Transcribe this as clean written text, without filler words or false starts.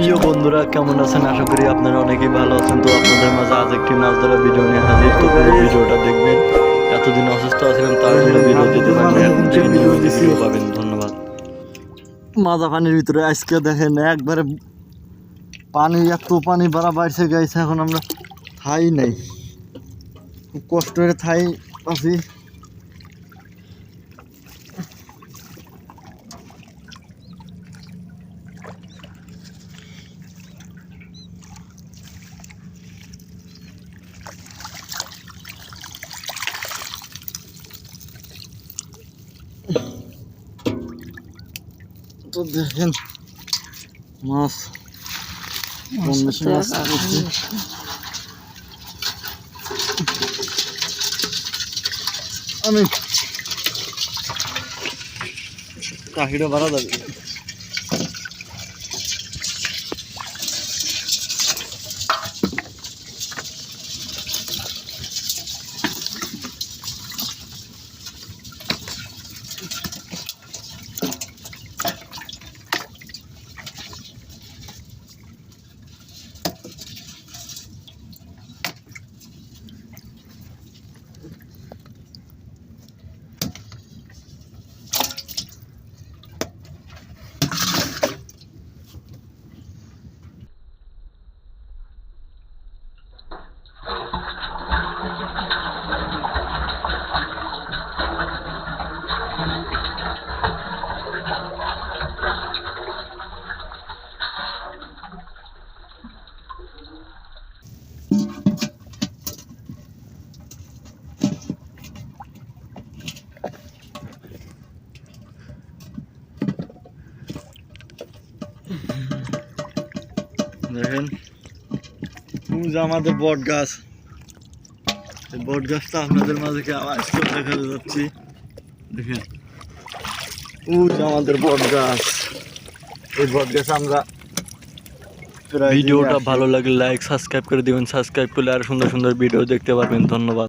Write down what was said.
প্রিয় বন্ধুরা কেমন আছেন? আশা করি আপনারা অনেকেই ভালো আছেন। তো আপনাদের মাঝে আজ একটি মাছ ধরা ভিডিও নিয়ে হাজির। তো পুরো ভিডিওটা দেখবেন। এতদিন অসুস্থ আছিলাম, তার জন্য ভিডিও দিতে পারেন। এখন থেকে নিয়মিত ভিডিও পাবেন। ধন্যবাদ। মাজা পানির ভিতরে আজকে দেখেন একবারে পানি, এত পানি বাড়া বাড়ছে গাইছে। এখন আমরা থাই নাই, খুব কষ্ট করে থাই আছি। তো দেখেন মাছ কম বেশি মাছ পড়ছে। আমি কাহিটা বাড়া যাবে। দেখেন আমাদের বট গাছ, এই বট গাছটা আপনাদের মাঝে আবার দেখাতে যাচ্ছি। দেখেন আমাদের বট গাছ, এই বট গাছ আমরা ভিডিওটা ভালো লাগলে লাইক সাবস্ক্রাইব করে দিবেন। সাবস্ক্রাইব করলে আর সুন্দর সুন্দর ভিডিও দেখতে পারবেন। ধন্যবাদ।